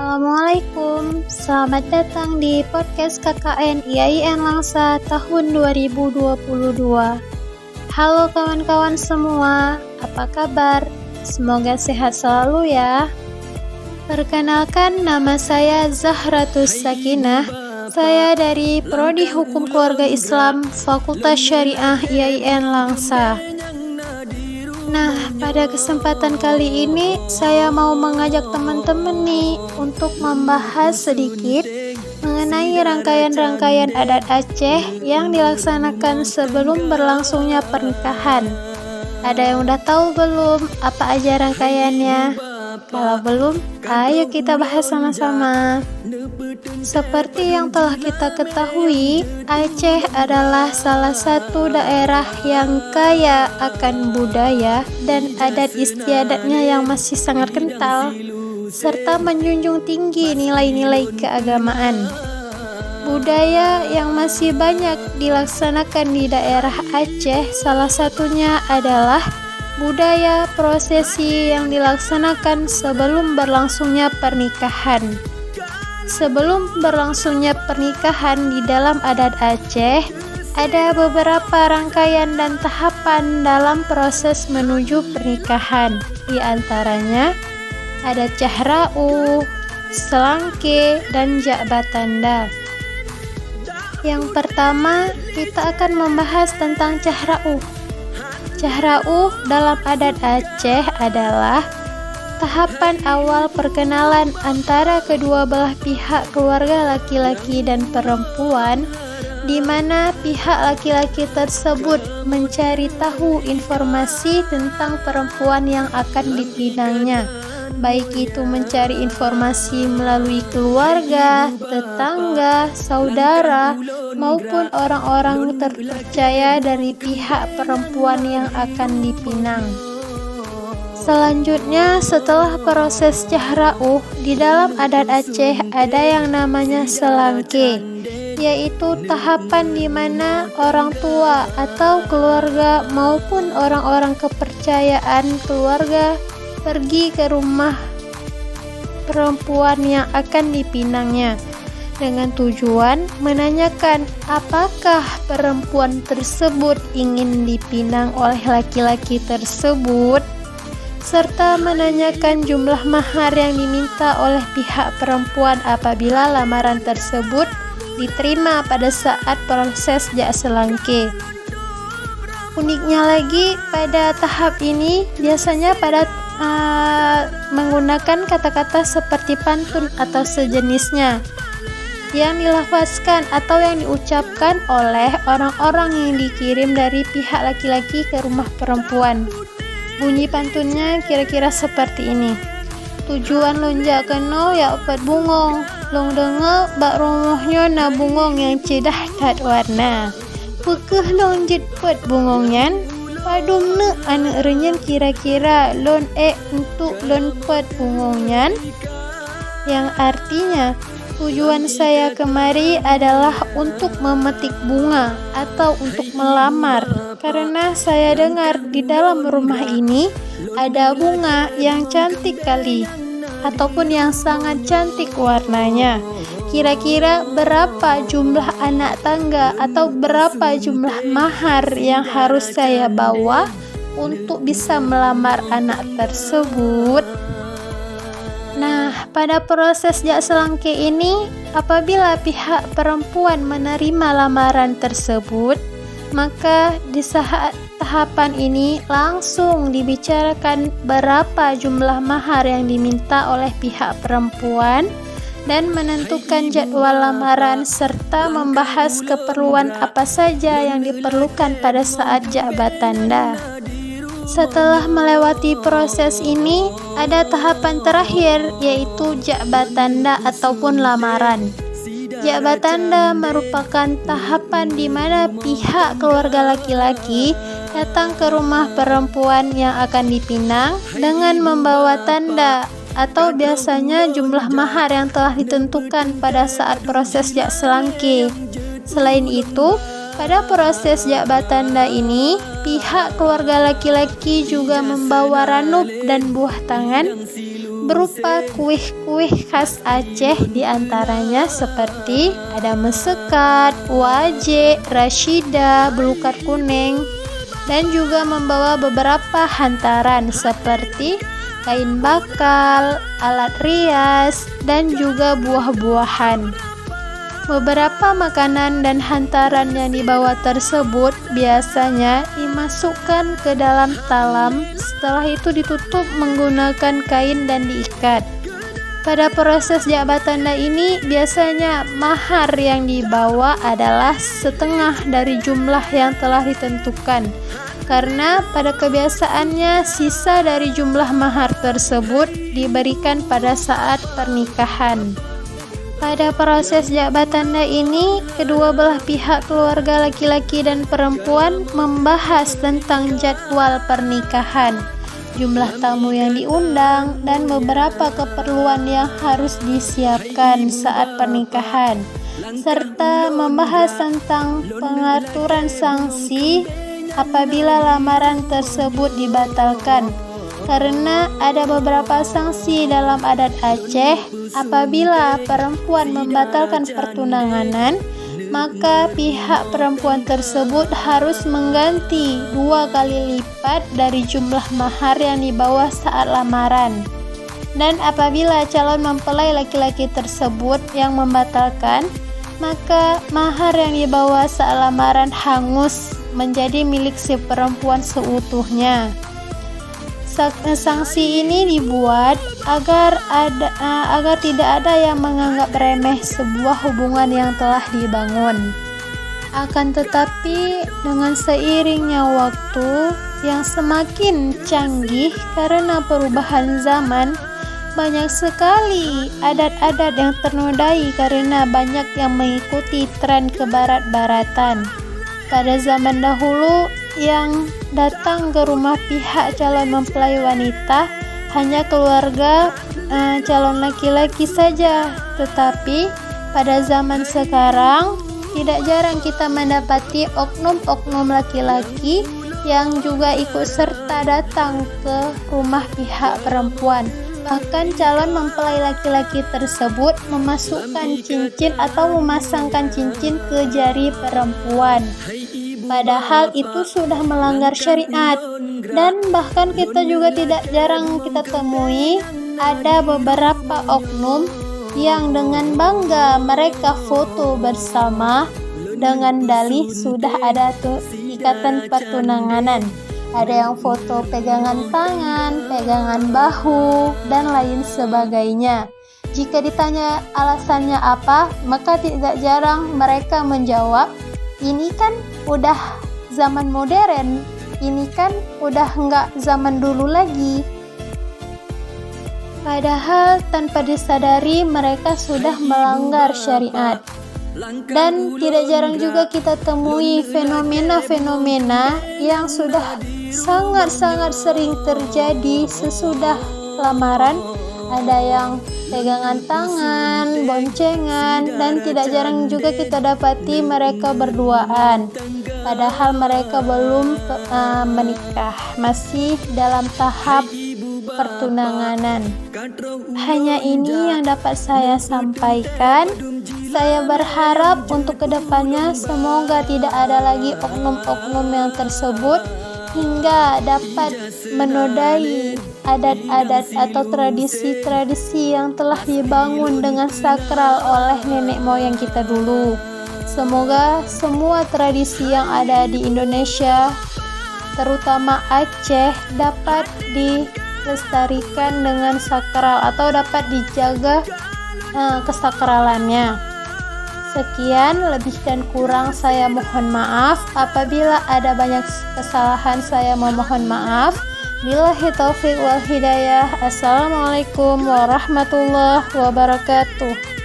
Assalamualaikum, selamat datang di podcast KKN IAIN Langsa tahun 2022. Halo kawan-kawan semua, apa kabar? Semoga sehat selalu ya. Perkenalkan, nama saya Zahratus Sakinah. Saya dari Prodi Hukum Keluarga Islam Fakultas Syariah IAIN Langsa. Nah, pada kesempatan kali ini saya mau mengajak teman-teman nih untuk membahas sedikit mengenai rangkaian-rangkaian adat Aceh yang dilaksanakan sebelum berlangsungnya pernikahan. Ada yang udah tahu belum apa aja rangkaiannya? Kalau belum, ayo kita bahas sama-sama. Seperti yang telah kita ketahui, Aceh adalah salah satu daerah yang kaya akan budaya dan adat istiadatnya yang masih sangat kental, serta menjunjung tinggi nilai-nilai keagamaan. Budaya yang masih banyak dilaksanakan di daerah Aceh salah satunya adalah budaya prosesi yang dilaksanakan sebelum berlangsungnya pernikahan. Sebelum berlangsungnya pernikahan di dalam adat Aceh, ada beberapa rangkaian dan tahapan dalam proses menuju pernikahan. Di antaranya ada cahra'u, selangke, dan ja'bat tanda. Yang pertama, kita akan membahas tentang cahra'u. Cahra'u dalam adat Aceh adalah tahapan awal perkenalan antara kedua belah pihak keluarga laki-laki dan perempuan, di mana pihak laki-laki tersebut mencari tahu informasi tentang perempuan yang akan dipinangnya, baik itu mencari informasi melalui keluarga, tetangga, saudara, maupun orang-orang terpercaya dari pihak perempuan yang akan dipinang. Selanjutnya, setelah proses cahra'u, di dalam adat Aceh ada yang namanya selangke, yaitu tahapan di mana orang tua atau keluarga maupun orang-orang kepercayaan keluarga pergi ke rumah perempuan yang akan dipinangnya dengan tujuan menanyakan apakah perempuan tersebut ingin dipinang oleh laki-laki tersebut, serta menanyakan jumlah mahar yang diminta oleh pihak perempuan apabila lamaran tersebut diterima pada saat proses jak selangke. Uniknya lagi, pada tahap ini biasanya menggunakan kata-kata seperti pantun atau sejenisnya yang dilafazkan atau yang diucapkan oleh orang-orang yang dikirim dari pihak laki-laki ke rumah perempuan. Bunyi pantunnya kira-kira seperti ini. Tujuan lonjak keno ya opat bungong, long denga bak romohnya na bungong yang cedah tat warna. Pekeh long jetpet bungongnya, padum ne anak renyen kira-kira lon untuk lon pet bungongnya, yang artinya tujuan saya kemari adalah untuk memetik bunga atau untuk melamar, karena saya dengar di dalam rumah ini ada bunga yang cantik kali ataupun yang sangat cantik warnanya. Kira-kira berapa jumlah anak tangga atau berapa jumlah mahar yang harus saya bawa untuk bisa melamar anak tersebut? Nah, pada proses jak selangke ini, apabila pihak perempuan menerima lamaran tersebut, maka di saat tahapan ini langsung dibicarakan berapa jumlah mahar yang diminta oleh pihak perempuan dan menentukan jadwal lamaran serta membahas keperluan apa saja yang diperlukan pada saat ja'bat tanda. Setelah melewati proses ini, ada tahapan terakhir yaitu ja'bat tanda ataupun lamaran. Ja'bat tanda merupakan tahapan di mana pihak keluarga laki-laki datang ke rumah perempuan yang akan dipinang dengan membawa tanda atau biasanya jumlah mahar yang telah ditentukan pada saat proses jak selangke. Selain itu, pada proses ja'bat tanda ini, pihak keluarga laki-laki juga membawa ranub dan buah tangan berupa kuih-kuih khas Aceh, diantaranya seperti ada mesekat, waje, rasyida, belukar kuning, dan juga membawa beberapa hantaran seperti kain bakal, alat rias, dan juga buah-buahan. Beberapa makanan dan hantaran yang dibawa tersebut biasanya dimasukkan ke dalam talam, setelah itu ditutup menggunakan kain dan diikat. Pada proses ja'bah tanda ini biasanya mahar yang dibawa adalah setengah dari jumlah yang telah ditentukan, karena pada kebiasaannya sisa dari jumlah mahar tersebut diberikan pada saat pernikahan. Pada proses ja'bah tanda ini, kedua belah pihak keluarga laki-laki dan perempuan membahas tentang jadwal pernikahan, jumlah tamu yang diundang, dan beberapa keperluan yang harus disiapkan saat pernikahan, serta membahas tentang pengaturan sanksi apabila lamaran tersebut dibatalkan. Karena ada beberapa sanksi dalam adat Aceh, apabila perempuan membatalkan pertunanganan, maka pihak perempuan tersebut harus mengganti 2 kali lipat dari jumlah mahar yang dibawa saat lamaran. Dan apabila calon mempelai laki-laki tersebut yang membatalkan, maka mahar yang dibawa saat lamaran hangus menjadi milik si perempuan seutuhnya. Sanksi ini dibuat agar tidak ada yang menganggap remeh sebuah hubungan yang telah dibangun. Akan tetapi dengan seiringnya waktu yang semakin canggih karena perubahan zaman, banyak sekali adat-adat yang ternodai karena banyak yang mengikuti tren kebarat-baratan. Pada zaman dahulu, yang datang ke rumah pihak calon mempelai wanita hanya keluarga calon laki-laki saja. Tetapi pada zaman sekarang tidak jarang kita mendapati oknum-oknum laki-laki yang juga ikut serta datang ke rumah pihak perempuan. Bahkan calon mempelai laki-laki tersebut memasukkan cincin atau memasangkan cincin ke jari perempuan. Padahal itu sudah melanggar syariat. Dan bahkan kita juga tidak jarang kita temui ada beberapa oknum yang dengan bangga mereka foto bersama dengan dalih sudah ada ikatan pertunanganan. Ada yang foto pegangan tangan, pegangan bahu, dan lain sebagainya. Jika ditanya alasannya apa, maka tidak jarang mereka menjawab, ini kan udah zaman modern, ini kan udah nggak zaman dulu lagi. Padahal tanpa disadari mereka sudah melanggar syariat. Dan tidak jarang juga kita temui fenomena-fenomena yang sudah sangat-sangat sering terjadi sesudah lamaran. Ada yang pegangan tangan, boncengan, dan tidak jarang juga kita dapati mereka berduaan. Padahal mereka belum menikah, masih dalam tahap pertunanganan. Hanya ini yang dapat saya sampaikan. Saya berharap untuk kedepannya semoga tidak ada lagi oknum-oknum yang tersebut hingga dapat menodai adat-adat atau tradisi-tradisi yang telah dibangun dengan sakral oleh nenek moyang kita dulu. Semoga semua tradisi yang ada di Indonesia, terutama Aceh, dapat dilestarikan dengan sakral atau dapat dijaga kesakralannya. Sekian, lebih dan kurang saya mohon maaf. Apabila ada banyak kesalahan, saya memohon maaf. Billahi taufiq wal hidayah. Assalamualaikum warahmatullahi wabarakatuh.